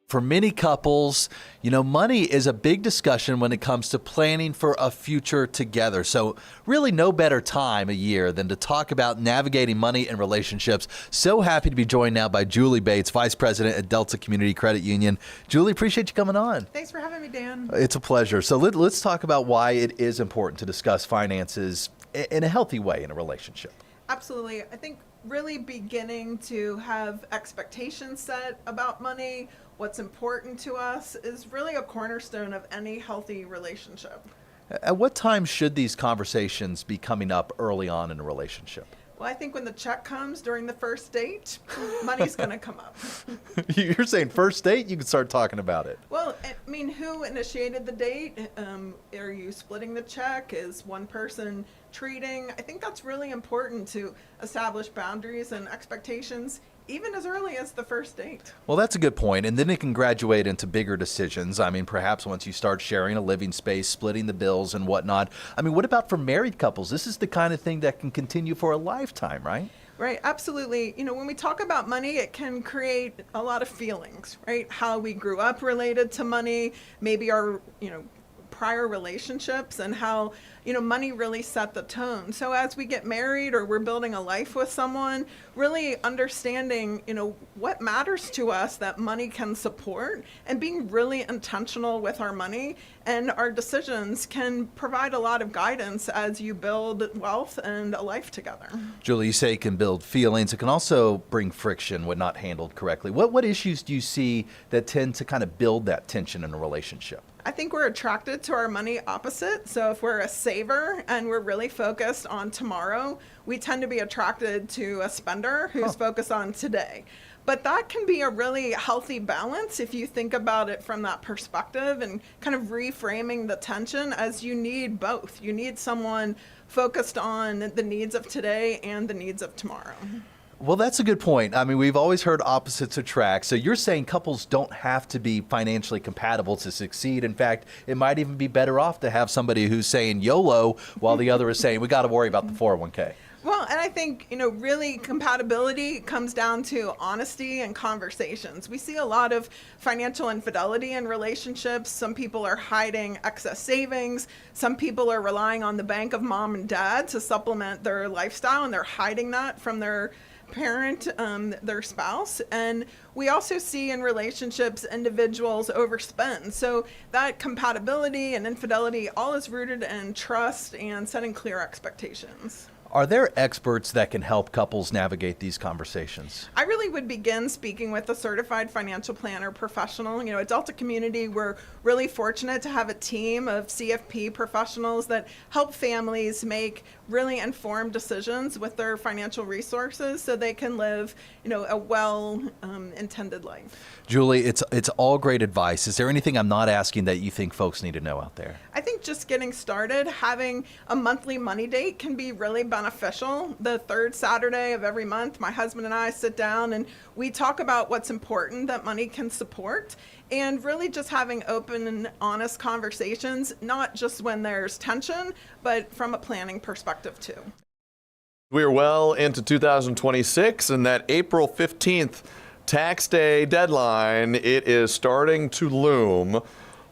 For many couples, money is a big discussion when it comes to planning for a future together. So really no better time of year than to talk about navigating money and relationships. So happy to be joined now by Julie Bates, Vice President at Delta Community Credit Union. Julie, appreciate you coming on. Thanks for having me, Dan. It's a pleasure. So let's talk about why it is important to discuss finances in a healthy way in a relationship. Absolutely. I think really beginning to have expectations set about money, what's important to us, is really a cornerstone of any healthy relationship. At what time should these conversations be coming up early on in a relationship? Well, I think when the check comes during the first date, money's going to come up. You're saying first date, you can start talking about it. Well, I mean, who initiated the date? Are you splitting the check? Is one person treating? I think that's really important to establish boundaries and expectations even as early as the first date. Well, that's a good point. And then it can graduate into bigger decisions. I mean, perhaps once you start sharing a living space, splitting the bills and whatnot. I mean, what about for married couples? This is the kind of thing that can continue for a lifetime, right? Right, absolutely. When we talk about money, it can create a lot of feelings, right? How we grew up related to money, maybe our, prior relationships, and how money really set the tone. So as we get married or we're building a life with someone, really understanding what matters to us that money can support, and being really intentional with our money and our decisions can provide a lot of guidance as you build wealth and a life together. Julie, you say it can build feelings. It can also bring friction when not handled correctly. What issues do you see that tend to kind of build that tension in a relationship? I think we're attracted to our money opposite. So if we're a saver and we're really focused on tomorrow, we tend to be attracted to a spender who's focused on today. But that can be a really healthy balance if you think about it from that perspective, and kind of reframing the tension as you need both. You need someone focused on the needs of today and the needs of tomorrow. Well, that's a good point. I mean, we've always heard opposites attract. So you're saying couples don't have to be financially compatible to succeed. In fact, it might even be better off to have somebody who's saying YOLO while the other is saying, we got to worry about the 401k. Well, and I think, really compatibility comes down to honesty and conversations. We see a lot of financial infidelity in relationships. Some people are hiding excess savings. Some people are relying on the bank of mom and dad to supplement their lifestyle, and they're hiding that from their parent, their spouse. And we also see in relationships individuals overspend. So that compatibility and infidelity all is rooted in trust and setting clear expectations. Are there experts that can help couples navigate these conversations? I really would begin speaking with a certified financial planner professional. At Delta Community, we're really fortunate to have a team of CFP professionals that help families make really informed decisions with their financial resources so they can live, a well-intended life. Julie, it's all great advice. Is there anything I'm not asking that you think folks need to know out there? I think just getting started, having a monthly money date can be really beneficial. The third Saturday of every month, my husband and I sit down and we talk about what's important that money can support, and really just having open and honest conversations, not just when there's tension, but from a planning perspective too. We are well into 2026, and that April 15th tax day deadline, it is starting to loom.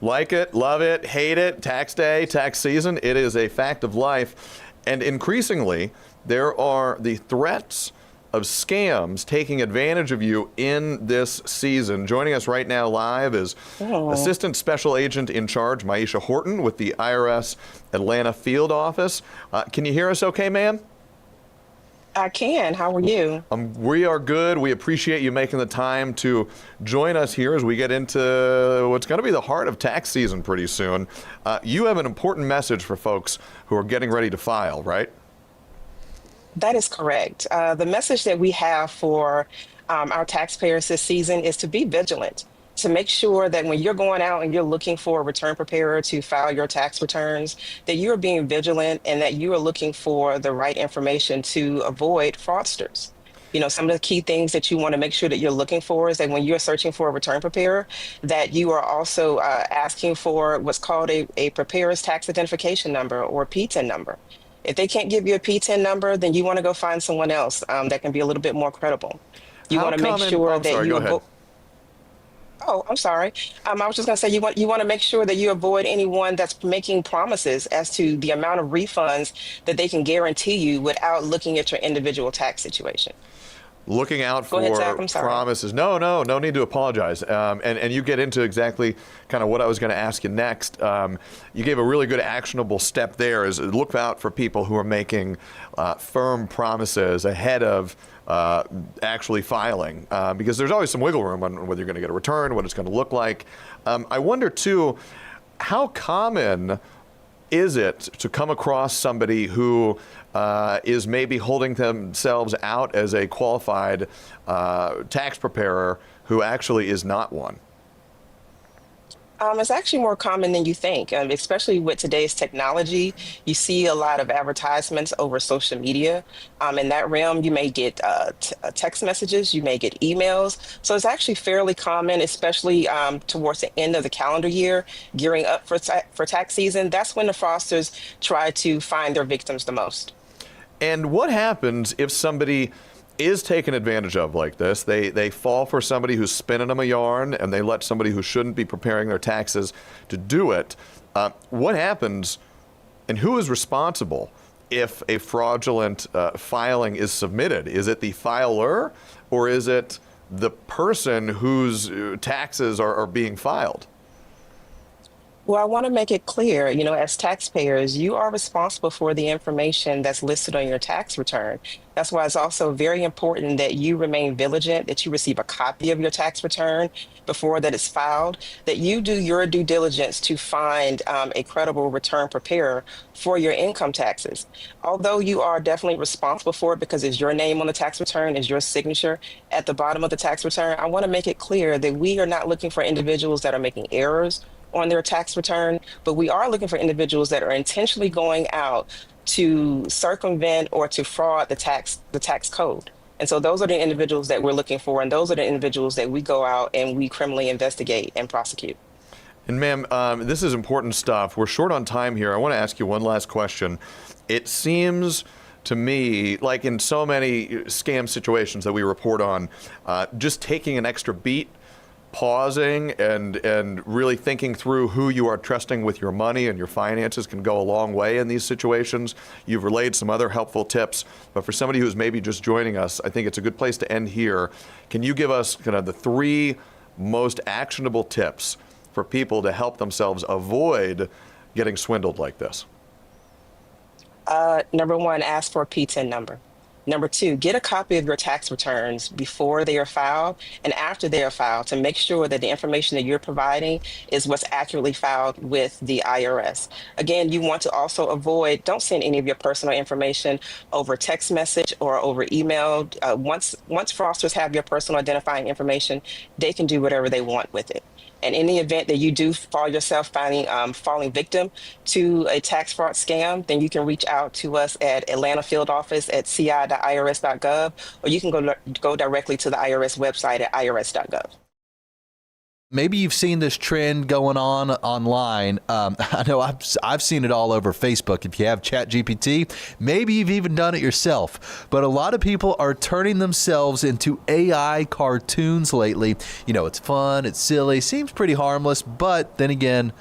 Like it, love it, hate it, tax day, tax season, it is a fact of life. And increasingly, there are the threats of scams taking advantage of you in this season. Joining us right now live is Assistant Special Agent in Charge, Maisha Horton with the IRS Atlanta Field Office. Can you hear us okay, ma'am? I can. How are you? We are good. We appreciate you making the time to join us here as we get into what's going to be the heart of tax season pretty soon. You have an important message for folks who are getting ready to file, right? That is correct. The message that we have for our taxpayers this season is to be vigilant, to make sure that when you're going out and you're looking for a return preparer to file your tax returns, that you're being vigilant and that you are looking for the right information to avoid fraudsters. Some of the key things that you want to make sure that you're looking for is that when you're searching for a return preparer, that you are also asking for what's called a preparer's tax identification number, or PTIN number. If they can't give you a PTIN number, then you want to go find someone else that can be a little bit more credible. You want to make sure that you Oh, I'm sorry. I was just going to say you want to make sure that you avoid anyone that's making promises as to the amount of refunds that they can guarantee you without looking at your individual tax situation. Looking out Go ahead, Zach. for I'm sorry. promises. No need to apologize. And you get into exactly kind of what I was going to ask you next. You gave a really good actionable step there, is look out for people who are making firm promises ahead of actually filing, because there's always some wiggle room on whether you're going to get a return, what it's going to look like. I wonder too, how common is it to come across somebody who is maybe holding themselves out as a qualified tax preparer who actually is not one? It's actually more common than you think, especially with today's technology. You see a lot of advertisements over social media. In that realm, you may get text messages, you may get emails. So it's actually fairly common, especially towards the end of the calendar year, gearing up for tax season. That's when the fraudsters try to find their victims the most. And what happens if somebody is taken advantage of like this? They fall for somebody who's spinning them a yarn, and they let somebody who shouldn't be preparing their taxes to do it. What happens, and who is responsible if a fraudulent filing is submitted? Is it the filer, or is it the person whose taxes are being filed? Well, I want to make it clear, as taxpayers, you are responsible for the information that's listed on your tax return. That's why it's also very important that you remain vigilant, that you receive a copy of your tax return before that it's filed, that you do your due diligence to find a credible return preparer for your income taxes. Although you are definitely responsible for it because it's your name on the tax return, it's your signature at the bottom of the tax return, I want to make it clear that we are not looking for individuals that are making errors on their tax return, but we are looking for individuals that are intentionally going out to circumvent or to fraud the tax code. And so those are the individuals that we're looking for, and those are the individuals that we go out and we criminally investigate and prosecute. And ma'am, this is important stuff. We're short on time here. I want to ask you one last question. It seems to me, like in so many scam situations that we report on, just taking an extra beat, pausing and really thinking through who you are trusting with your money and your finances can go a long way in these situations. You've relayed some other helpful tips, but for somebody who's maybe just joining us, I think it's a good place to end here. Can you give us kind of the 3 most actionable tips for people to help themselves avoid getting swindled like this? Number 1, ask for a P10 number. Number 2, get a copy of your tax returns before they are filed and after they are filed to make sure that the information that you're providing is what's accurately filed with the IRS. Again, you want to also don't send any of your personal information over text message or over email. Once fraudsters have your personal identifying information, they can do whatever they want with it. And in the event that you do find yourself falling victim to a tax fraud scam, then you can reach out to us at Atlanta field office at ci.irs.gov, or you can go directly to the IRS website at irs.gov. Maybe you've seen this trend going on online. I know I've seen it all over Facebook. If you have ChatGPT, maybe you've even done it yourself. But a lot of people are turning themselves into AI cartoons lately. It's fun, it's silly, seems pretty harmless, but then again,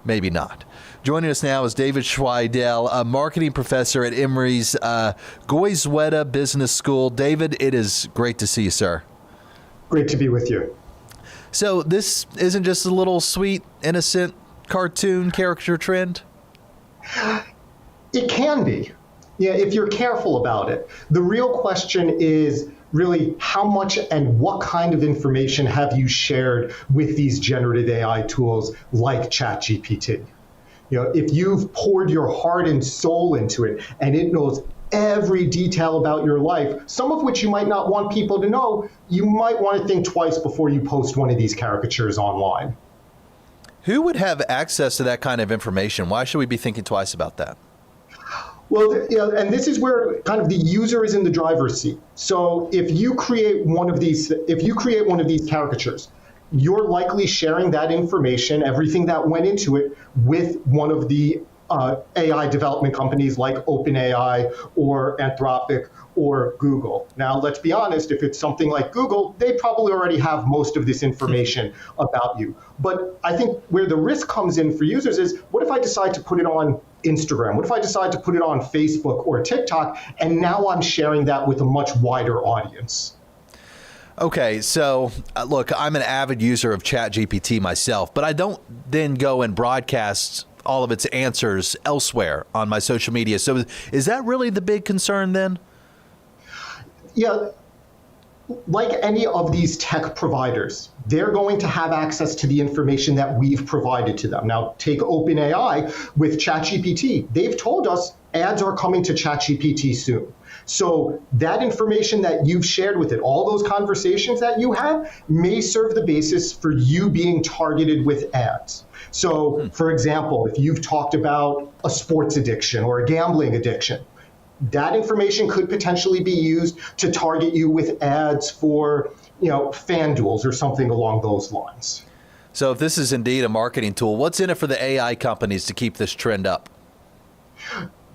maybe not. Joining us now is David Schweidel, a marketing professor at Emory's Goizueta Business School. David, it is great to see you, sir. Great to be with you. So this isn't just a little sweet, innocent cartoon caricature trend? It can be, if you're careful about it. The real question is really how much and what kind of information have you shared with these generative AI tools like ChatGPT? If you've poured your heart and soul into it and it knows every detail about your life, some of which you might not want people to know, you might want to think twice before you post one of these caricatures online. Who would have access to that kind of information? Why should we be thinking twice about that? Well, and this is where kind of the user is in the driver's seat. So if you create one of these caricatures, you're likely sharing that information, everything that went into it, with one of the AI development companies like OpenAI or Anthropic or Google. Now, let's be honest, if it's something like Google, they probably already have most of this information about you. But I think where the risk comes in for users is, what if I decide to put it on Instagram? What if I decide to put it on Facebook or TikTok, and now I'm sharing that with a much wider audience? Okay, so look, I'm an avid user of ChatGPT myself, but I don't then go and broadcast all of its answers elsewhere on my social media. So is that really the big concern then? Yeah, like any of these tech providers, they're going to have access to the information that we've provided to them. Now, take OpenAI with ChatGPT. They've told us ads are coming to ChatGPT soon. So that information that you've shared with it, all those conversations that you have, may serve the basis for you being targeted with ads. So, for example, if you've talked about a sports addiction or a gambling addiction, that information could potentially be used to target you with ads for, FanDuels or something along those lines. So if this is indeed a marketing tool, what's in it for the AI companies to keep this trend up?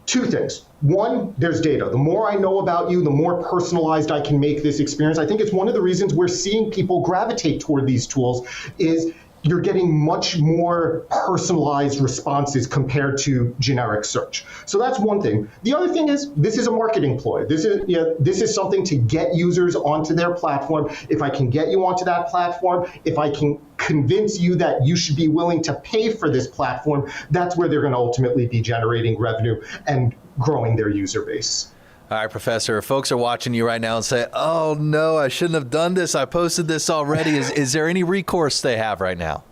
Two things. One, there's data. The more I know about you, the more personalized I can make this experience. I think it's one of the reasons we're seeing people gravitate toward these tools is you're getting much more personalized responses compared to generic search. So that's one thing. The other thing is, this is a marketing ploy. This is something to get users onto their platform. If I can get you onto that platform, if I can convince you that you should be willing to pay for this platform, that's where they're going to ultimately be generating revenue and growing their user base. All right, Professor, if folks are watching you right now and say, oh, no, I shouldn't have done this. I posted this already. Is there any recourse they have right now?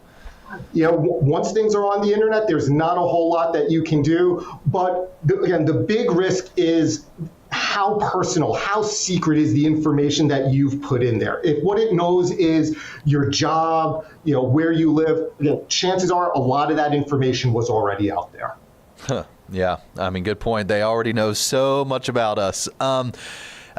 Once things are on the internet, there's not a whole lot that you can do. But again, the big risk is how personal, how secret is the information that you've put in there. If what it knows is your job, where you live, chances are a lot of that information was already out there. Huh. Yeah, I mean, good point. They already know so much about us.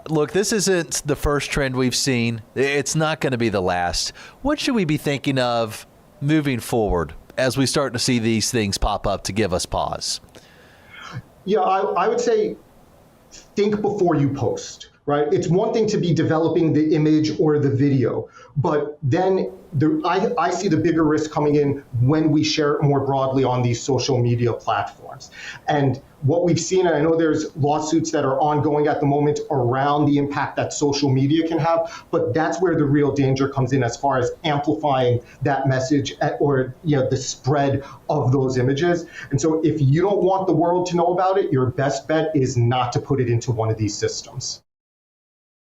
Look, this isn't the first trend we've seen. It's not going to be the last. What should we be thinking of moving forward as we start to see these things pop up to give us pause? Yeah, I would say think before you post, right? It's one thing to be developing the image or the video, but then I see the bigger risk coming in when we share it more broadly on these social media platforms. And what we've seen, and I know there's lawsuits that are ongoing at the moment around the impact that social media can have, but that's where the real danger comes in as far as amplifying that message or the spread of those images. And so if you don't want the world to know about it, your best bet is not to put it into one of these systems.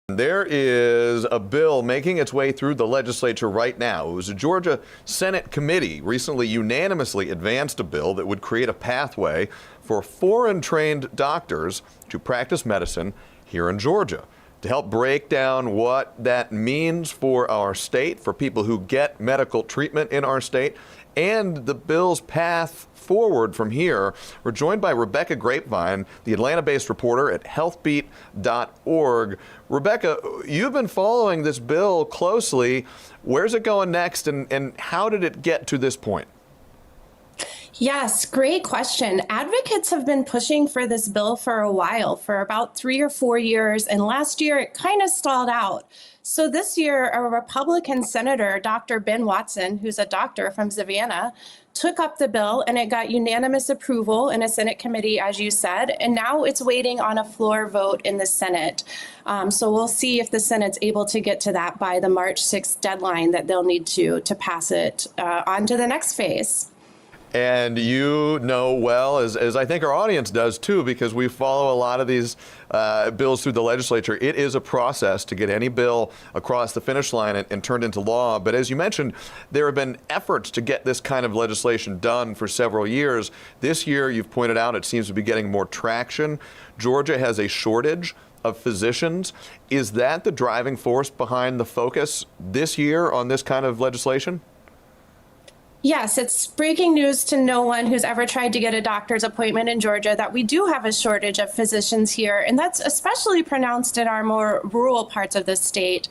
There is a bill making its way through the legislature right now. It was a Georgia Senate committee recently unanimously advanced a bill that would create a pathway for foreign-trained doctors to practice medicine here in Georgia. To help break down what that means for our state, for people who get medical treatment in our state, and the bill's path forward from here, we're joined by Rebecca Grapevine, the Atlanta-based reporter at healthbeat.org. Rebecca, you've been following this bill closely. Where's it going next, and how did it get to this point? Yes, great question. Advocates have been pushing for this bill for a while, for about 3 or 4 years, and last year it kind of stalled out. So this year, a Republican senator, Dr. Ben Watson, who's a doctor from Savannah, took up the bill, and it got unanimous approval in a Senate committee, as you said, and now it's waiting on a floor vote in the Senate. So we'll see if the Senate's able to get to that by the March 6th deadline that they'll need to pass it on to the next phase. And you know well, as I think our audience does too, because we follow a lot of these bills through the legislature, it is a process to get any bill across the finish line and turned into law. But as you mentioned, there have been efforts to get this kind of legislation done for several years. This year, you've pointed out, it seems to be getting more traction. Georgia has a shortage of physicians. Is that the driving force behind the focus this year on this kind of legislation? Yes, it's breaking news to no one who's ever tried to get a doctor's appointment in Georgia that we do have a shortage of physicians here, and that's especially pronounced in our more rural parts of the state.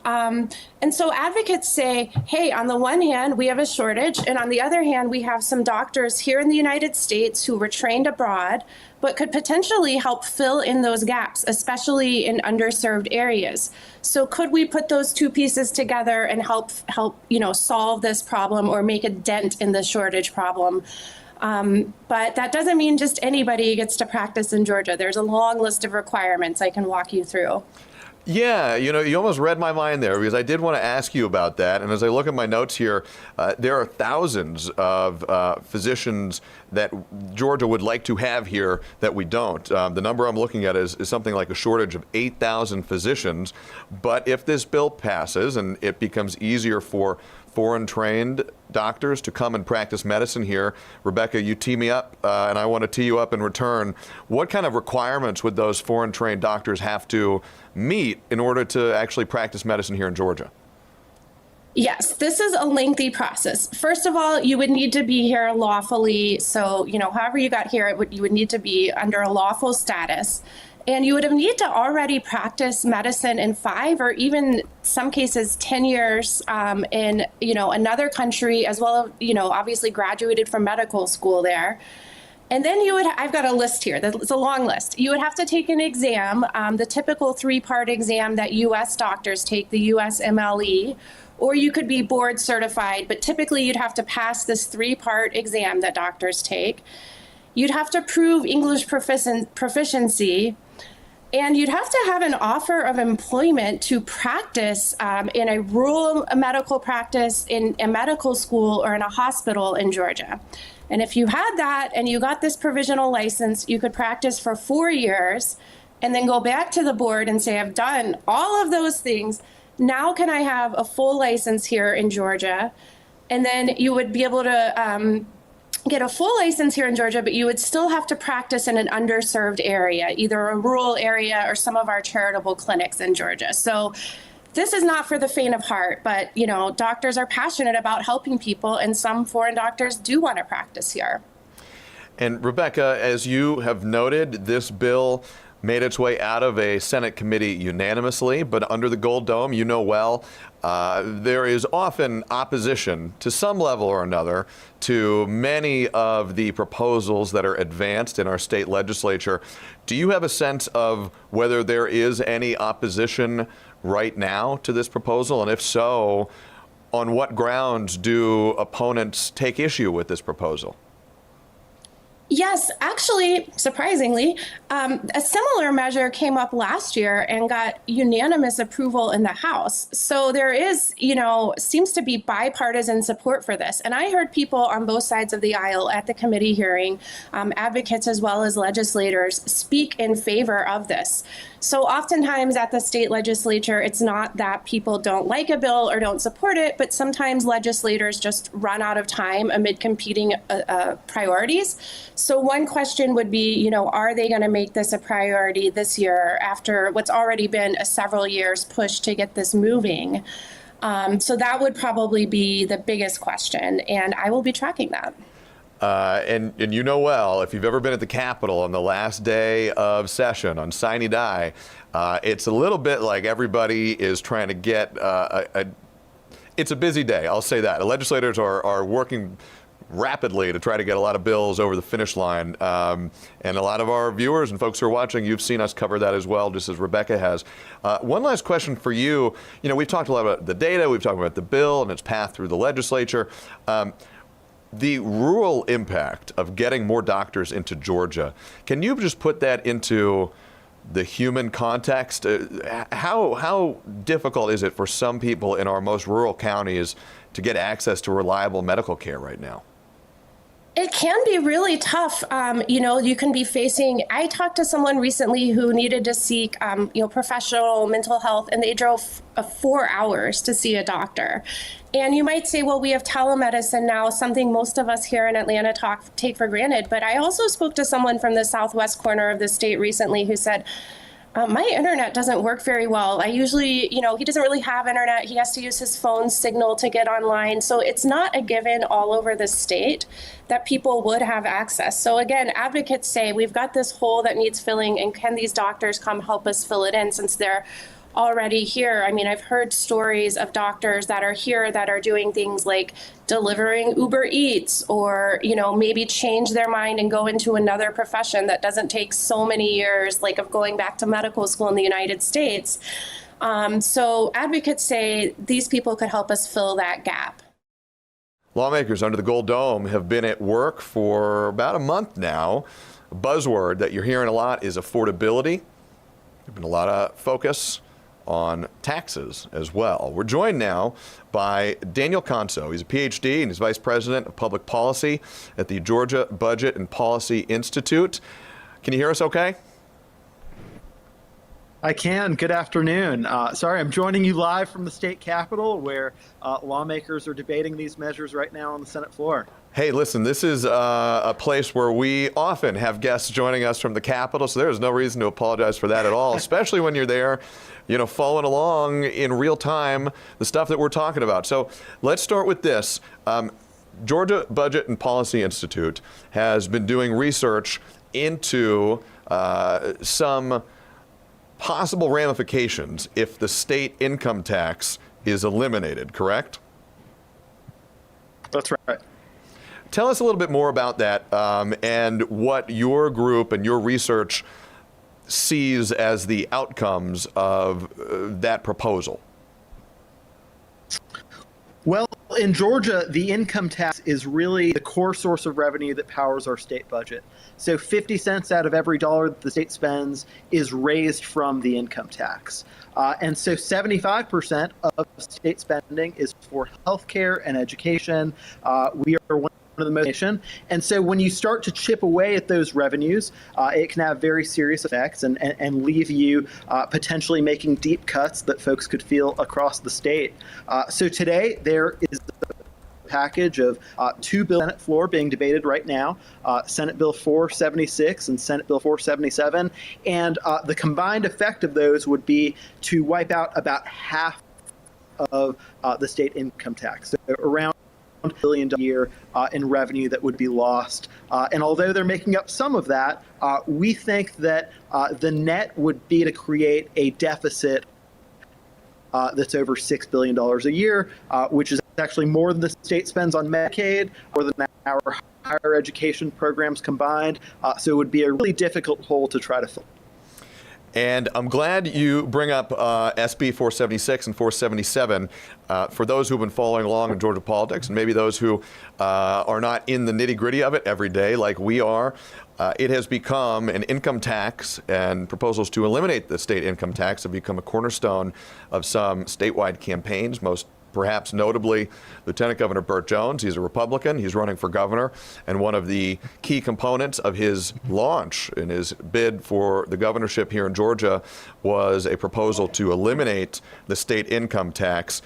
And so advocates say, hey, on the one hand, we have a shortage, and on the other hand, we have some doctors here in the United States who were trained abroad, but could potentially help fill in those gaps, especially in underserved areas. So could we put those two pieces together and help solve this problem or make a dent in the shortage problem? But that doesn't mean just anybody gets to practice in Georgia. There's a long list of requirements I can walk you through. Yeah, you almost read my mind there, because I did want to ask you about that. And as I look at my notes here, there are thousands of physicians that Georgia would like to have here that we don't. The number I'm looking at is something like a shortage of 8,000 physicians. But if this bill passes and it becomes easier for foreign trained doctors to come and practice medicine here, Rebecca, you tee me up and I want to tee you up in return. What kind of requirements would those foreign trained doctors have to meet in order to actually practice medicine here in Georgia? Yes, this is a lengthy process. First of all, you would need to be here lawfully. So, however you got here, you would need to be under a lawful status. And you would have need to already practice medicine in 5 or even some cases 10 years in another country, as well as obviously graduated from medical school there. And then I've got a list here. It's a long list. You would have to take an exam, the typical 3-part exam that U.S. doctors take, the USMLE, or you could be board certified, but typically you'd have to pass this 3-part exam that doctors take. You'd have to prove English proficiency, and you'd have to have an offer of employment to practice in a rural medical practice, in a medical school, or in a hospital in Georgia. And if you had that and you got this provisional license, you could practice for 4 years and then go back to the board and say, I've done all of those things. Now can I have a full license here in Georgia? And then you would be able to get a full license here in Georgia, but you would still have to practice in an underserved area, either a rural area or some of our charitable clinics in Georgia. So this is not for the faint of heart, but doctors are passionate about helping people, and some foreign doctors do want to practice here. And Rebecca, as you have noted, this bill made its way out of a Senate committee unanimously, but under the Gold Dome, there is often opposition to some level or another to many of the proposals that are advanced in our state legislature. Do you have a sense of whether there is any opposition right now to this proposal? And if so, on what grounds do opponents take issue with this proposal? Yes, actually, surprisingly, a similar measure came up last year and got unanimous approval in the House. So there is, seems to be bipartisan support for this. And I heard people on both sides of the aisle at the committee hearing, advocates as well as legislators, speak in favor of this. So oftentimes at the state legislature, it's not that people don't like a bill or don't support it, but sometimes legislators just run out of time amid competing priorities. So one question would be, are they going to make this a priority this year after what's already been a several years push to get this moving? So that would probably be the biggest question, and I will be tracking that. And well, if you've ever been at the Capitol on the last day of session on Sine Die, it's a little bit like everybody is trying to get it's a busy day, I'll say that. The legislators are working rapidly to try to get a lot of bills over the finish line. And a lot of our viewers and folks who are watching, you've seen us cover that as well, just as Rebecca has. One last question for you. We've talked a lot about the data, we've talked about the bill and its path through the legislature. The rural impact of getting more doctors into Georgia, can you just put that into the human context? How difficult is it for some people in our most rural counties to get access to reliable medical care right now? It can be really tough. You can be facing, I talked to someone recently who needed to seek, professional mental health, and they drove 4 hours to see a doctor. And you might say, well, we have telemedicine now, something most of us here in Atlanta take for granted. But I also spoke to someone from the southwest corner of the state recently who said, my internet doesn't work very well. I usually, he doesn't really have internet. He has to use his phone signal to get online. So it's not a given all over the state that people would have access. So again, advocates say we've got this hole that needs filling, and can these doctors come help us fill it in, since they're already here. I mean, I've heard stories of doctors that are here that are doing things like delivering Uber Eats, or, maybe change their mind and go into another profession that doesn't take so many years, like of going back to medical school in the United States. So advocates say these people could help us fill that gap. Lawmakers under the Gold Dome have been at work for about a month now. A buzzword that you're hearing a lot is affordability. There's been a lot of focus on taxes as well. We're joined now by Daniel Conso. He's a PhD and he's Vice President of Public Policy at the Georgia Budget and Policy Institute. Can you hear us okay? I can. Good afternoon. Sorry, I'm joining you live from the state capitol, where lawmakers are debating these measures right now on the Senate floor. Hey, listen, this is a place where we often have guests joining us from the Capitol, so there's no reason to apologize for that at all, especially when you're there, following along in real time the stuff that we're talking about. So let's start with this. Georgia Budget and Policy Institute has been doing research into some possible ramifications if the state income tax is eliminated, correct? That's right. Tell us a little bit more about that and what your group and your research sees as the outcomes of that proposal. Well, in Georgia, the income tax is really the core source of revenue that powers our state budget. So 50 cents out of every dollar that the state spends is raised from the income tax. And so 75% of state spending is for healthcare and education. We are one of the most nation. And so when you start to chip away at those revenues, it can have very serious effects and leave you potentially making deep cuts that folks could feel across the state. So today there is a package of two bills on the Senate floor being debated right now, Senate Bill 476 and Senate Bill 477. And the combined effect of those would be to wipe out about half of the state income tax. So around $1 billion a year in revenue that would be lost. And although they're making up some of that, we think that the net would be to create a deficit that's over $6 billion a year, which is actually more than the state spends on Medicaid, more than our higher education programs combined. So it would be a really difficult hole to try to fill. And I'm glad you bring up SB 476 and 477. For those who've been following along in Georgia politics, and maybe those who are not in the nitty-gritty of it every day like we are, it has become an income tax, and proposals to eliminate the state income tax have become a cornerstone of some statewide campaigns, most perhaps notably Lieutenant Governor Burt Jones. He's a Republican. He's running for governor. And one of the key components of his launch in his bid for the governorship here in Georgia was a proposal to eliminate the state income tax.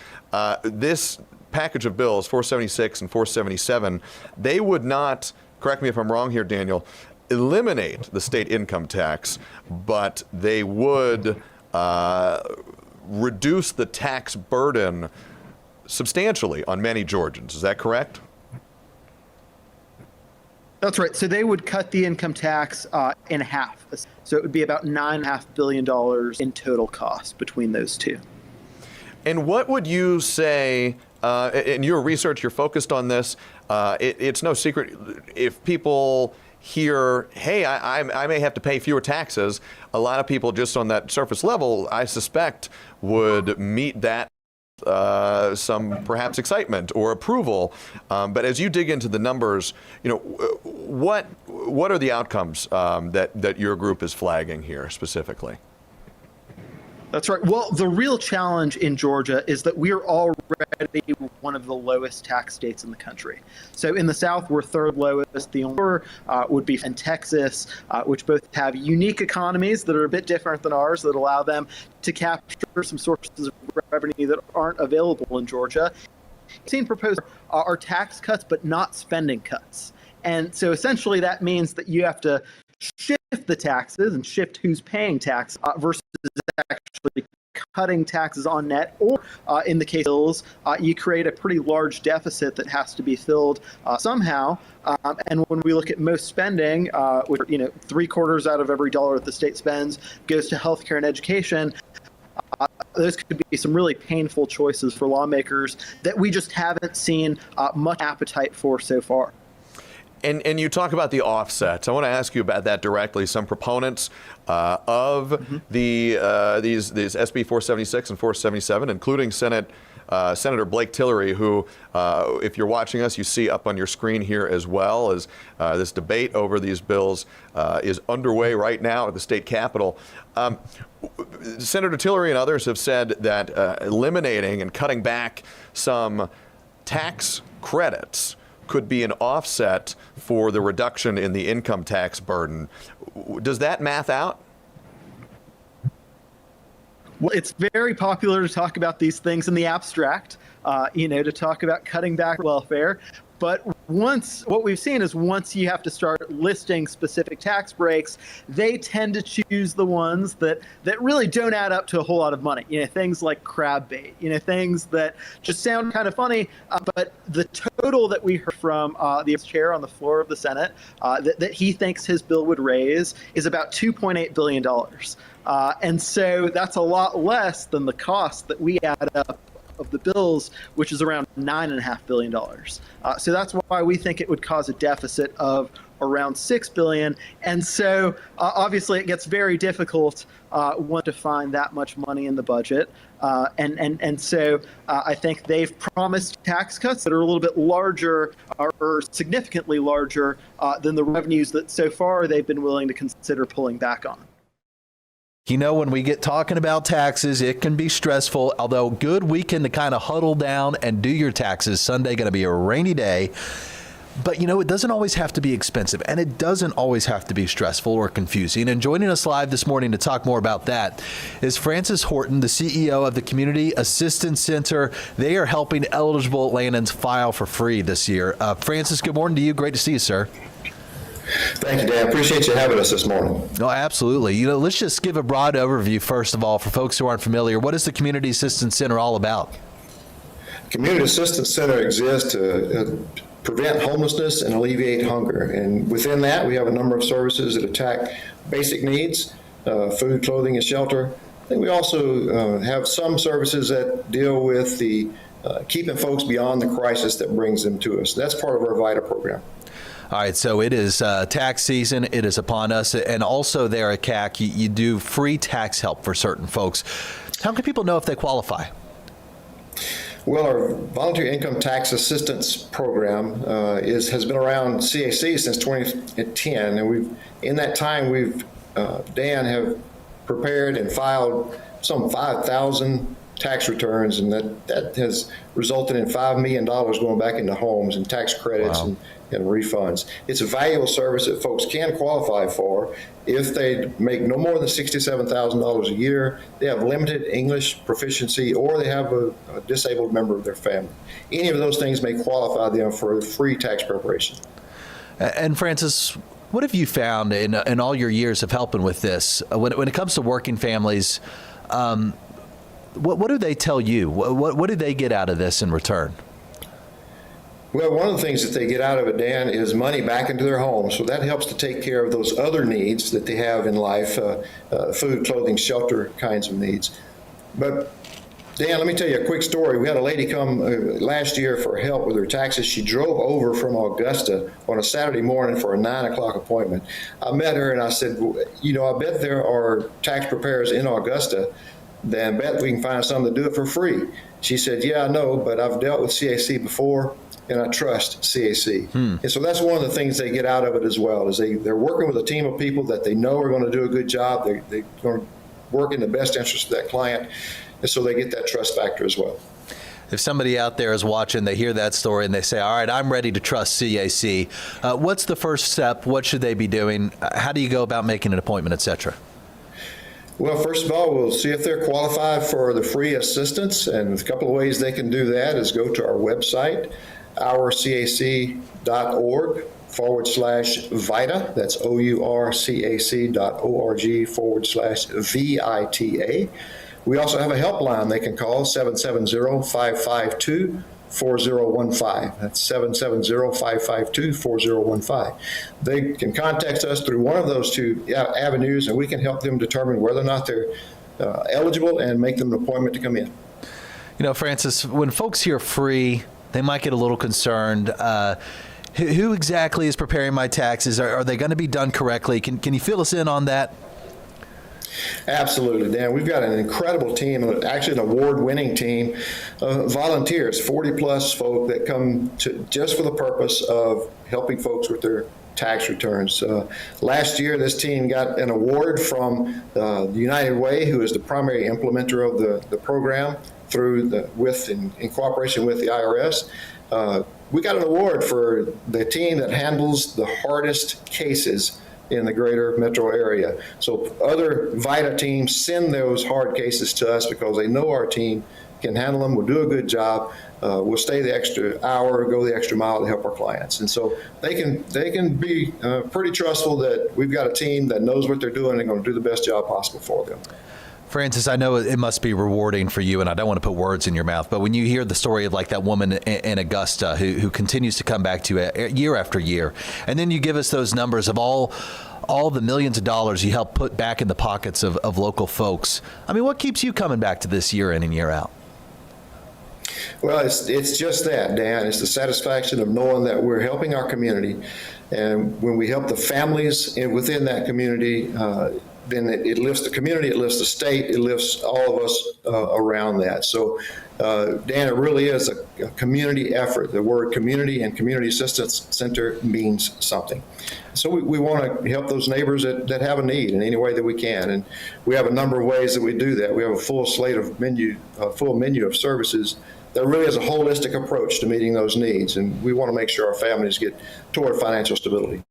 This package of bills, 476 and 477, they would not, correct me if I'm wrong here, Daniel, eliminate the state income tax, but they would reduce the tax burden substantially on many Georgians. Is that correct? That's right. So they would cut the income tax in half. So it would be about $9.5 billion in total cost between those two. And what would you say, in your research, you're focused on this, it's no secret, if people hear, hey, I may have to pay fewer taxes, a lot of people just on that surface level, I suspect, would meet that some perhaps excitement or approval. But as you dig into the numbers, what are the outcomes that your group is flagging here specifically? That's right. Well, the real challenge in Georgia is that we are already one of the lowest tax states in the country. So in the South, we're third lowest. The only would be in Texas, which both have unique economies that are a bit different than ours that allow them to capture some sources of revenue that aren't available in Georgia. We've seen proposed are tax cuts, but not spending cuts. And so essentially that means that you have to shift the taxes and shift who's paying tax versus actually cutting taxes on net, or in the case of bills, you create a pretty large deficit that has to be filled somehow. And when we look at most spending, which, 3/4 out of every dollar that the state spends goes to healthcare and education. those could be some really painful choices for lawmakers that we just haven't seen much appetite for so far. And you talk about the offsets. I want to ask you about that directly. Some proponents of these SB 476 and 477, including Senator Blake Tillery, who, if you're watching us, you see up on your screen here as well, as this debate over these bills is underway right now at the state capitol. Senator Tillery and others have said that eliminating and cutting back some tax credits could be an offset for the reduction in the income tax burden. Does that math out? Well, it's very popular to talk about these things in the abstract, to talk about cutting back welfare. But what we've seen is once you have to start listing specific tax breaks, they tend to choose the ones that really don't add up to a whole lot of money. Things like crab bait, things that just sound kind of funny. But the total that we heard from the chair on the floor of the Senate that he thinks his bill would raise is about $2.8 billion. And so that's a lot less than the cost that we add up of the bills, which is around $9.5 billion. So that's why we think it would cause a deficit of around $6 billion. And so obviously it gets very difficult to find that much money in the budget. And so I think they've promised tax cuts that are a little bit larger or significantly larger than the revenues that so far they've been willing to consider pulling back on. When we get talking about taxes, it can be stressful, although good weekend to kind of huddle down and do your taxes. Sunday going to be a rainy day. But, it doesn't always have to be expensive, and it doesn't always have to be stressful or confusing. And joining us live this morning to talk more about that is Frances Horton, the CEO of the Community Assistance Center. They are helping eligible Atlantans file for free this year. Frances, good morning to you. Great to see you, sir. Thank you, Dan. Appreciate you having us this morning. No, absolutely. Let's just give a broad overview, first of all, for folks who aren't familiar. What is the Community Assistance Center all about? Community Assistance Center exists to prevent homelessness and alleviate hunger. And within that, we have a number of services that attack basic needs, food, clothing, and shelter. I think we also have some services that deal with the keeping folks beyond the crisis that brings them to us. That's part of our VITA program. All right, so it is tax season. It is upon us. And also there at CAC, you do free tax help for certain folks. How can people know if they qualify? Well, our Volunteer Income Tax Assistance Program has been around CAC since 2010. And in that time, Dan, have prepared and filed some 5,000 tax returns, and that has resulted in $5 million going back into homes and tax credits. Wow. And refunds. It's a valuable service that folks can qualify for if they make no more than $67,000 a year, they have limited English proficiency, or they have a disabled member of their family. Any of those things may qualify them for free tax preparation. And Frances, what have you found in all your years of helping with this? When it comes to working families, what do they tell you? What do they get out of this in return? Well, one of the things that they get out of it, Dan, is money back into their home. So that helps to take care of those other needs that they have in life, food, clothing, shelter kinds of needs. But Dan, let me tell you a quick story. We had a lady come last year for help with her taxes. She drove over from Augusta on a Saturday morning for a 9 o'clock appointment. I met her and I said, I bet there are tax preparers in Augusta. Then I bet we can find some to do it for free. She said, yeah, I know, but I've dealt with CAC before, and I trust CAC. And so that's one of the things they get out of it as well, is they're working with a team of people that they know are going to do a good job. They're going to work in the best interest of that client, and so they get that trust factor as well. If somebody out there is watching, they hear that story and they say, all right, I'm ready to trust CAC. What's the first step? What should they be doing? How do you go about making an appointment, et cetera? Well, first of all, we'll see if they're qualified for the free assistance. And a couple of ways they can do that is go to our website, ourcac.org/VITA. That's ourcac.org/VITA. We also have a helpline they can call, 770-552-4015. That's 770-552-4015. They can contact us through one of those two avenues, and we can help them determine whether or not they're eligible and make them an appointment to come in. You know, Francis, when folks hear free, they might get a little concerned. Who exactly is preparing my taxes? Are they going to be done correctly? Can you fill us in on that? Absolutely, Dan. We've got an incredible team, actually an award-winning team of volunteers, 40-plus folk that come to just for the purpose of helping folks with their tax returns. Last year, this team got an award from the United Way, who is the primary implementer of the program in cooperation with the IRS. We got an award for the team that handles the hardest cases in the greater metro area. So other VITA teams send those hard cases to us because they know our team can handle them, we'll do a good job, we'll stay the extra hour, go the extra mile to help our clients. And so they can be pretty trustful that we've got a team that knows what they're doing and going to do the best job possible for them. Francis, I know it must be rewarding for you, and I don't want to put words in your mouth, but when you hear the story of like that woman in Augusta who continues to come back to you year after year, and then you give us those numbers of all the millions of dollars you help put back in the pockets of local folks, I mean, what keeps you coming back to this year in and year out? Well, it's just that, Dan. It's the satisfaction of knowing that we're helping our community, and when we help the families within that community, then it lifts the community, it lifts the state, it lifts all of us around that. So, Dan, it really is a community effort. The word community and community assistance center means something. So we want to help those neighbors that have a need in any way that we can. And we have a number of ways that we do that. We have a full menu of services that really is a holistic approach to meeting those needs. And we want to make sure our families get toward financial stability.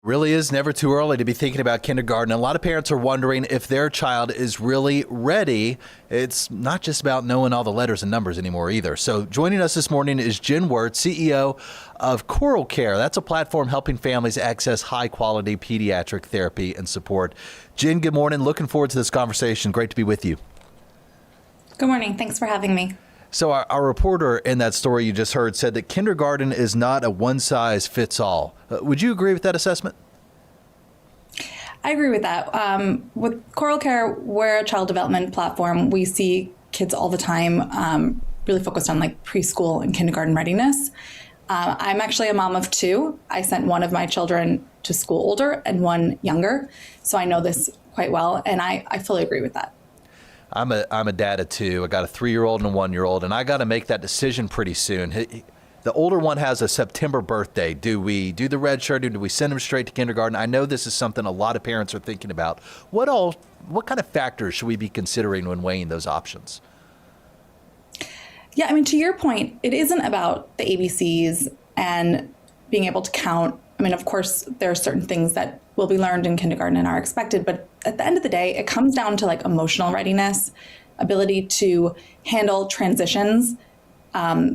Really is never too early to be thinking about kindergarten. A lot of parents are wondering if their child is really ready. It's not just about knowing all the letters and numbers anymore either. So joining us this morning is Jen Wirtz, CEO of Coral Care. That's a platform helping families access high-quality pediatric therapy and support. Jen, good morning. Looking forward to this conversation. Great to be with you. Good morning. Thanks for having me. So our reporter in that story you just heard said that kindergarten is not a one-size-fits-all. Would you agree with that assessment? I agree with that. With Coral Care, we're a child development platform. We see kids all the time, really focused on like preschool and kindergarten readiness. I'm actually a mom of two. I sent one of my children to school older and one younger. So I know this quite well, and I fully agree with that. I'm a dad of two. I got a 3-year-old and a 1-year-old, and I got to make that decision pretty soon. The older one has a September birthday. Do we do the red shirt, or do we send him straight to kindergarten? I know this is something a lot of parents are thinking about. What kind of factors should we be considering when weighing those options? Yeah, I mean, to your point, it isn't about the ABCs and being able to count. I mean, of course, there are certain things that will be learned in kindergarten and are expected, but at the end of the day, it comes down to like emotional readiness, ability to handle transitions,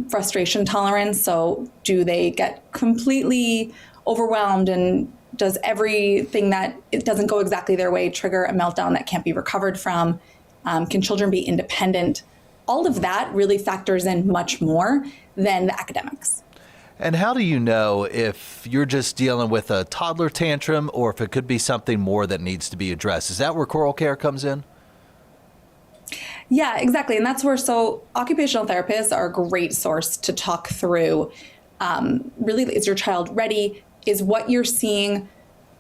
frustration tolerance. So do they get completely overwhelmed, and does everything that it doesn't go exactly their way trigger a meltdown that can't be recovered from? Can children be independent? All of that really factors in much more than the academics. And how do you know if you're just dealing with a toddler tantrum or if it could be something more that needs to be addressed? Is that where Coral Care comes in? Yeah, exactly. And that's where, so occupational therapists are a great source to talk through, really, is your child ready? Is what you're seeing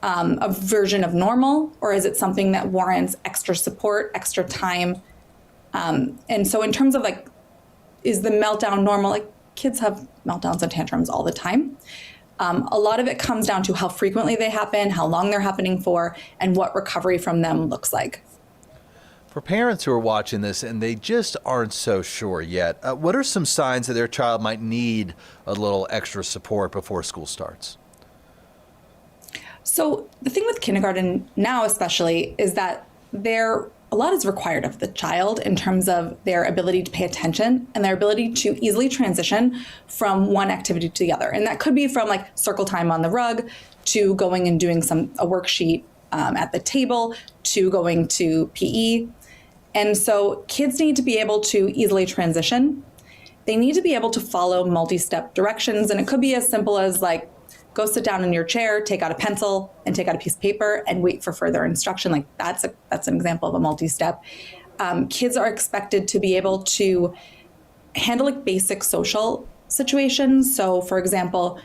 a version of normal, or is it something that warrants extra support, extra time? And so in terms of like, is the meltdown normal? Like, kids have meltdowns and tantrums all the time. A lot of it comes down to how frequently they happen, how long they're happening for, and what recovery from them looks like. For parents who are watching this and they just aren't so sure yet, what are some signs that their child might need a little extra support before school starts? So the thing with kindergarten now especially is that a lot is required of the child in terms of their ability to pay attention and their ability to easily transition from one activity to the other. And that could be from like circle time on the rug to going and doing a worksheet at the table to going to PE. And so kids need to be able to easily transition. They need to be able to follow multi-step directions. And it could be as simple as like, go sit down in your chair, take out a pencil and take out a piece of paper and wait for further instruction. Like that's an example of a multi-step. Kids are expected to be able to handle like basic social situations. So for example,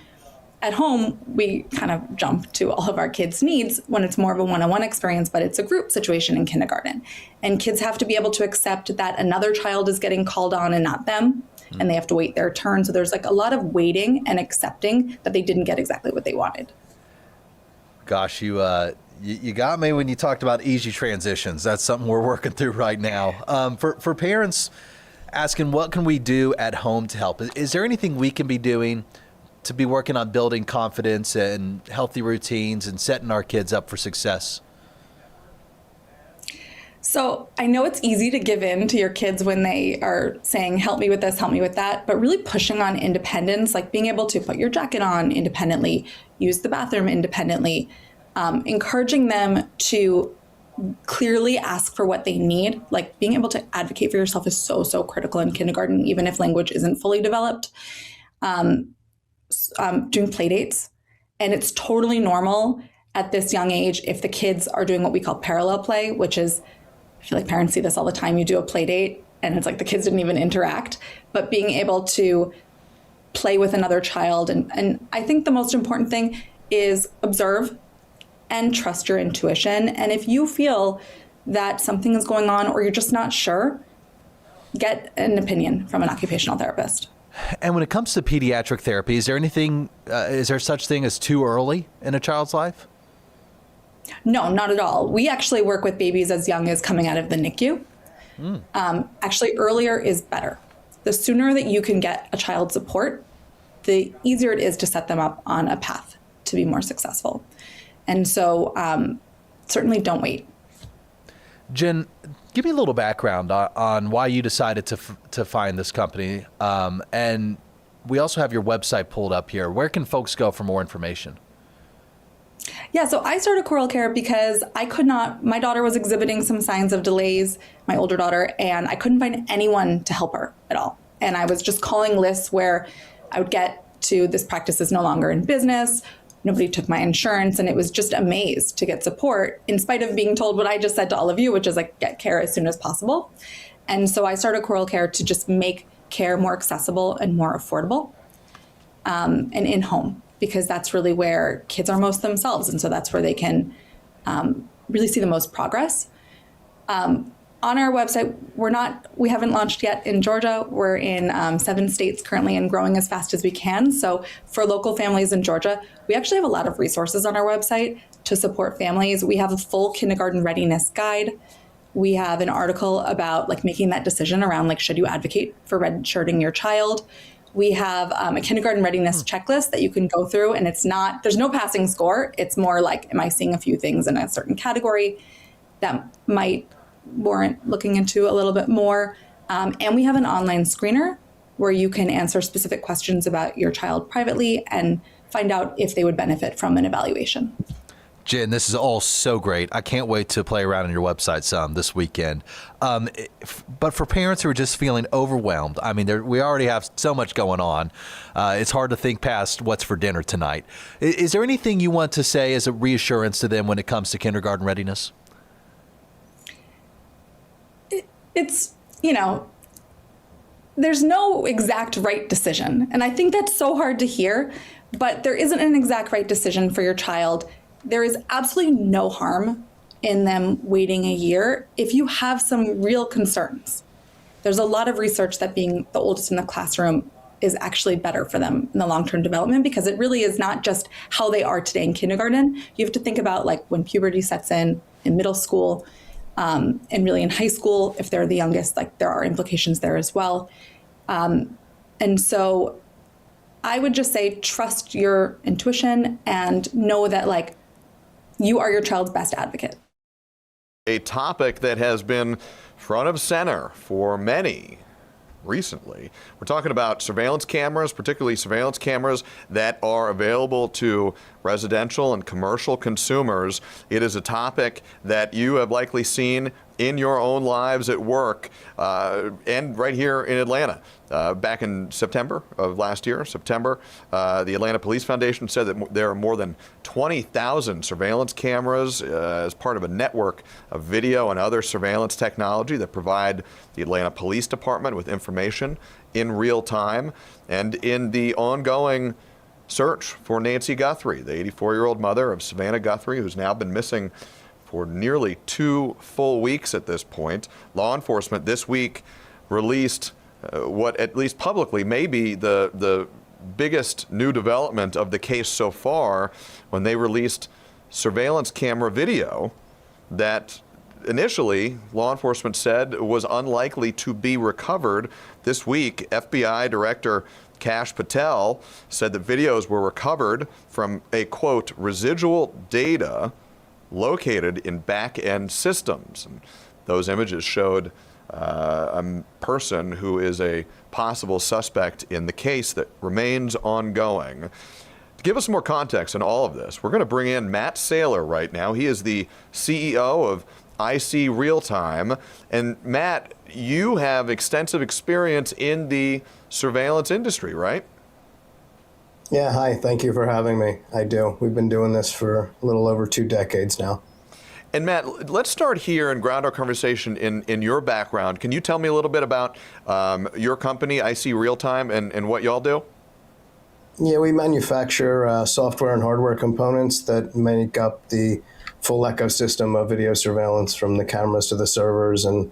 at home, we kind of jump to all of our kids' needs when it's more of a one-on-one experience, but it's a group situation in kindergarten. And kids have to be able to accept that another child is getting called on and not them, and they have to wait their turn. So there's like a lot of waiting and accepting that they didn't get exactly what they wanted. Gosh, you got me when you talked about easy transitions. That's something we're working through right now. For parents asking, what can we do at home to help? Is there anything we can be doing to be working on building confidence and healthy routines and setting our kids up for success? So I know it's easy to give in to your kids when they are saying, help me with this, help me with that, but really pushing on independence, like being able to put your jacket on independently, use the bathroom independently, encouraging them to clearly ask for what they need. Like being able to advocate for yourself is so critical in kindergarten, even if language isn't fully developed. Doing play dates. And it's totally normal at this young age if the kids are doing what we call parallel play, which is, I feel like parents see this all the time. You do a play date and it's like the kids didn't even interact, but being able to play with another child. And I think the most important thing is observe and trust your intuition. And if you feel that something is going on or you're just not sure, get an opinion from an occupational therapist. And when it comes to pediatric therapy, is there such thing as too early in a child's life? No, not at all. We actually work with babies as young as coming out of the NICU. Actually, earlier is better. The sooner that you can get a child support, the easier it is to set them up on a path to be more successful. And so certainly don't wait. Jen, give me a little background on why you decided to find this company. And we also have your website pulled up here. Where can folks go for more information? Yeah, so I started Coral Care because my daughter was exhibiting some signs of delays, my older daughter, and I couldn't find anyone to help her at all. And I was just calling lists where I would get to, this practice is no longer in business, nobody took my insurance, and it was just a maze to get support, in spite of being told what I just said to all of you, which is like, get care as soon as possible. And so I started Coral Care to just make care more accessible and more affordable, and in-home, because that's really where kids are most themselves. And so that's where they can really see the most progress. On our website, we haven't launched yet in Georgia. We're in 7 states currently and growing as fast as we can. So for local families in Georgia, we actually have a lot of resources on our website to support families. We have a full kindergarten readiness guide. We have an article about like making that decision around like, should you advocate for redshirting your child? We have a kindergarten readiness checklist that you can go through, and there's no passing score. It's more like, am I seeing a few things in a certain category that might warrant looking into a little bit more. And we have an online screener where you can answer specific questions about your child privately and find out if they would benefit from an evaluation. Jen, this is all so great. I can't wait to play around on your website some this weekend. But for parents who are just feeling overwhelmed, I mean, we already have so much going on. It's hard to think past what's for dinner tonight. Is there anything you want to say as a reassurance to them when it comes to kindergarten readiness? It's, there's no exact right decision. And I think that's so hard to hear, but there isn't an exact right decision for your child. There is absolutely no harm in them waiting a year if you have some real concerns. There's a lot of research that being the oldest in the classroom is actually better for them in the long-term development, because it really is not just how they are today in kindergarten. You have to think about like when puberty sets in middle school, and really in high school, if they're the youngest, like there are implications there as well. And so I would just say, trust your intuition and know that like you are your child's best advocate. A topic that has been front of center for many recently. We're talking about surveillance cameras, particularly surveillance cameras that are available to residential and commercial consumers. It is a topic that you have likely seen in your own lives at work and right here in Atlanta. Back in September of last year, the Atlanta Police Foundation said that there are more than 20,000 surveillance cameras as part of a network of video and other surveillance technology that provide the Atlanta Police Department with information in real time. And in the ongoing search for Nancy Guthrie, the 84-year-old mother of Savannah Guthrie, who's now been missing for nearly 2 full weeks at this point, law enforcement this week released what, at least publicly, may be the biggest new development of the case so far, when they released surveillance camera video that initially law enforcement said was unlikely to be recovered. This week, FBI Director Kash Patel said that videos were recovered from a, quote, residual data located in back-end systems. And those images showed a person who is a possible suspect in the case that remains ongoing. To give us more context on all of this, we're going to bring in Matt Saylor right now. He is the CEO of IC Real-Time. And Matt, you have extensive experience in the surveillance industry, right? Yeah, hi. Thank you for having me. I do. We've been doing this for a little over 2 decades now. And Matt, let's start here and ground our conversation in your background. Can you tell me a little bit about your company, IC Real-Time, and what y'all do? Yeah, we manufacture software and hardware components that make up the full ecosystem of video surveillance, from the cameras to the servers and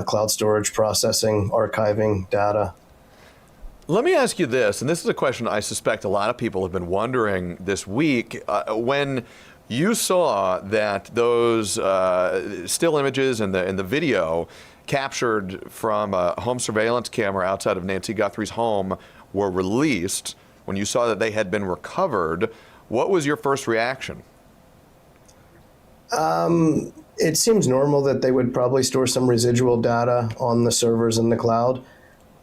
cloud storage, processing, archiving data. Let me ask you this, and this is a question I suspect a lot of people have been wondering this week. When you saw that those still images and the video captured from a home surveillance camera outside of Nancy Guthrie's home were released, when you saw that they had been recovered, what was your first reaction? It seems normal that they would probably store some residual data on the servers in the cloud.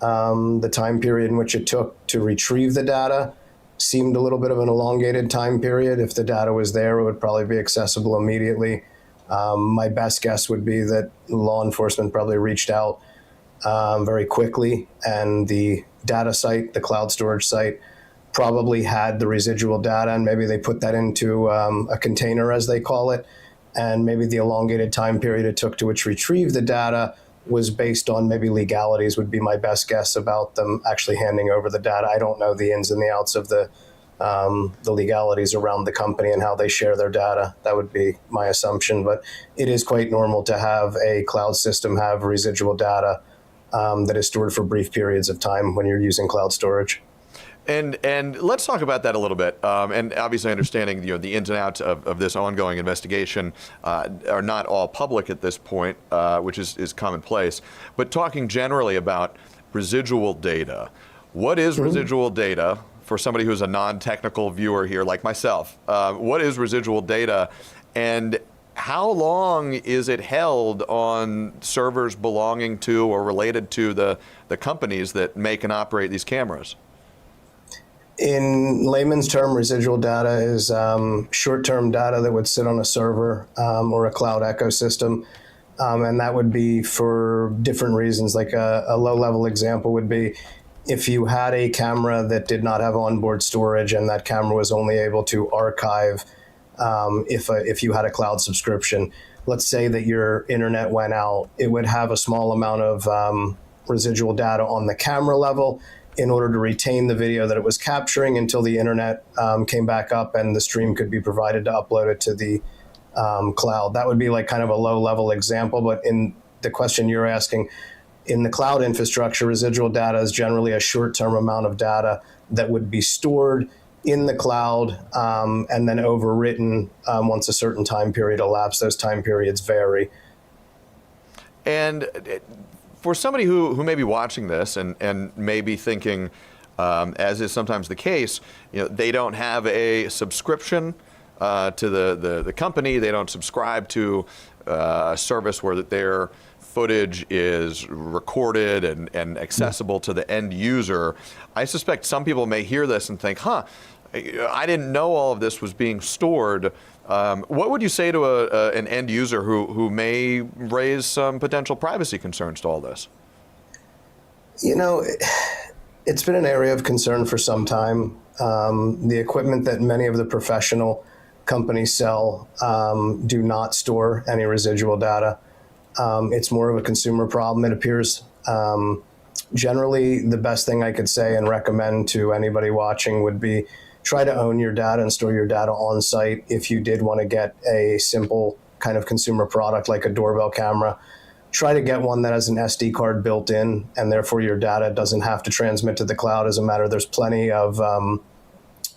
The time period in which it took to retrieve the data seemed a little bit of an elongated time period. If the data was there, it would probably be accessible immediately. My best guess would be that law enforcement probably reached out very quickly, and the data site, the cloud storage site, probably had the residual data, and maybe they put that into a container, as they call it, and maybe the elongated time period it took to which retrieve the data was based on maybe legalities, would be my best guess about them actually handing over the data. I don't know the ins and the outs of the legalities around the company and how they share their data. That would be my assumption, but it is quite normal to have a cloud system have residual data that is stored for brief periods of time when you're using cloud storage. And let's talk about that a little bit. And obviously, understanding the ins and outs of this ongoing investigation are not all public at this point, which is commonplace. But talking generally about residual data, what is residual data for somebody who's a non-technical viewer here, like myself? What is residual data, and how long is it held on servers belonging to or related to the companies that make and operate these cameras? In layman's term, residual data is short-term data that would sit on a server or a cloud ecosystem. And that would be for different reasons. Like a low-level example would be if you had a camera that did not have onboard storage, and that camera was only able to archive if you had a cloud subscription. Let's say that your internet went out, it would have a small amount of residual data on the camera level in order to retain the video that it was capturing until the internet came back up and the stream could be provided to upload it to the cloud. That would be like kind of a low-level example, but in the question you're asking, in the cloud infrastructure, residual data is generally a short-term amount of data that would be stored in the cloud and then overwritten once a certain time period elapsed. Those time periods vary. And for somebody who may be watching this and may be thinking, as is sometimes the case, they don't have a subscription to the company, they don't subscribe to a service where their footage is recorded and accessible to the end user. I suspect some people may hear this and think, I didn't know all of this was being stored What would you say to an end user who may raise some potential privacy concerns to all this? You know, it's been an area of concern for some time. The equipment that many of the professional companies sell do not store any residual data. It's more of a consumer problem, it appears. Generally, the best thing I could say and recommend to anybody watching would be try to own your data and store your data on site. If you did want to get a simple kind of consumer product like a doorbell camera, try to get one that has an SD card built in, and therefore your data doesn't have to transmit to the cloud. As a matter, there's plenty of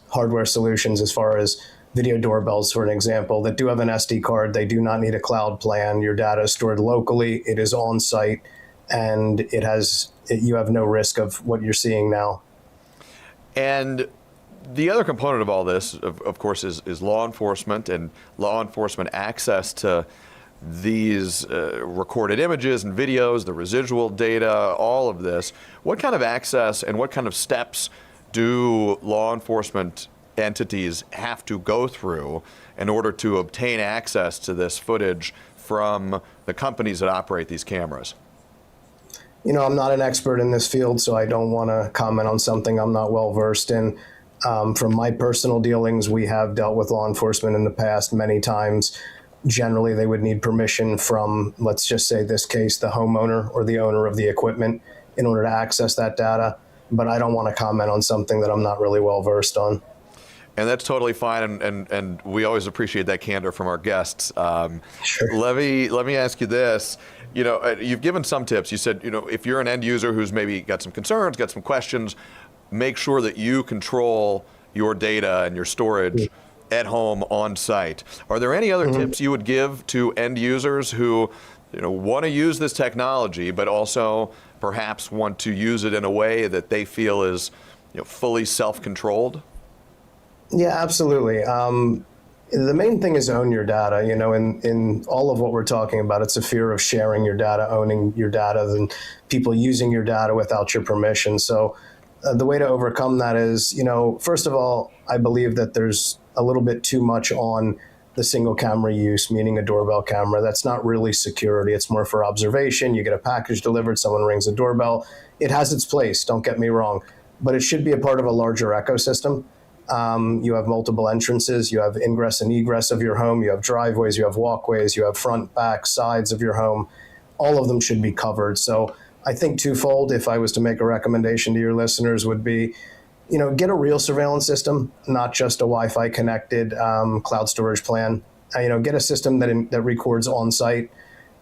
hardware solutions as far as video doorbells, for an example, that do have an SD card. They do not need a cloud plan. Your data is stored locally. It is on site, and you have no risk of what you're seeing now. And the other component of all this, of course, is law enforcement and law enforcement access to these recorded images and videos, the residual data, all of this. What kind of access and what kind of steps do law enforcement entities have to go through in order to obtain access to this footage from the companies that operate these cameras? You know, I'm not an expert in this field, so I don't want to comment on something I'm not well versed in. From my personal dealings, we have dealt with law enforcement in the past many times. Generally, they would need permission from, let's just say this case, the homeowner or the owner of the equipment in order to access that data. But I don't want to comment on something that I'm not really well versed on. And that's totally fine, and we always appreciate that candor from our guests. Sure. Let me ask you this. You know, you've given some tips. You said, you know, if you're an end user who's maybe got some concerns, got some questions, make sure that you control your data and your storage at home on site. Are there any other tips you would give to end users who, you know, want to use this technology, but also perhaps want to use it in a way that they feel is, you know, fully self-controlled? Yeah, absolutely. The main thing is own your data. You know, in all of what we're talking about, it's a fear of sharing your data, owning your data, than people using your data without your permission. So the way to overcome that is, you know, first of all, I believe that there's a little bit too much on the single camera use, meaning a doorbell camera. That's not really security. It's more for observation. You get a package delivered, someone rings a doorbell. It has its place, don't get me wrong, but it should be a part of a larger ecosystem. You have multiple entrances, you have ingress and egress of your home, you have driveways, you have walkways, you have front, back, sides of your home. All of them should be covered. So I think twofold, if I was to make a recommendation to your listeners, would be, you know, get a real surveillance system, not just a Wi-Fi connected cloud storage plan. You know, get a system that records on site.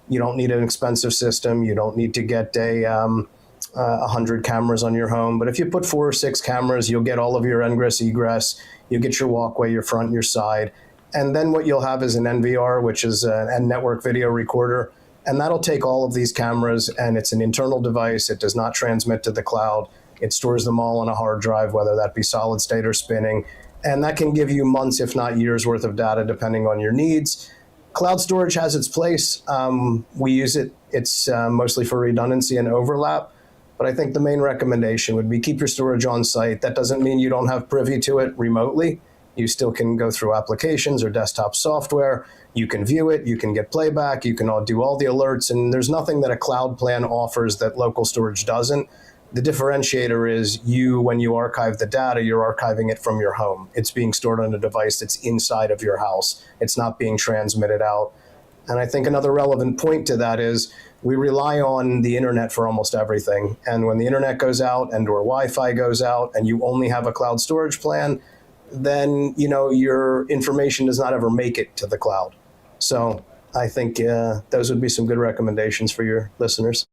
You don't need an expensive system. You don't need to get 100 cameras on your home. But if you put 4 or 6 cameras, you'll get all of your ingress, egress. You get your walkway, your front, your side. And then what you'll have is an NVR, which is a network video recorder. And that'll take all of these cameras, and it's an internal device. It does not transmit to the cloud. It stores them all on a hard drive, whether that be solid state or spinning. And that can give you months, if not years worth of data, depending on your needs. Cloud storage has its place. We use it. It's mostly for redundancy and overlap. But I think the main recommendation would be keep your storage on site. That doesn't mean you don't have privy to it remotely. You still can go through applications or desktop software. You can view it. You can get playback. You can do all the alerts. And there's nothing that a cloud plan offers that local storage doesn't. The differentiator is when you archive the data, you're archiving it from your home. It's being stored on a device that's inside of your house. It's not being transmitted out. And I think another relevant point to that is we rely on the internet for almost everything. And when the internet goes out and or Wi-Fi goes out and you only have a cloud storage plan, then, you know, your information does not ever make it to the cloud. So I think those would be some good recommendations for your listeners.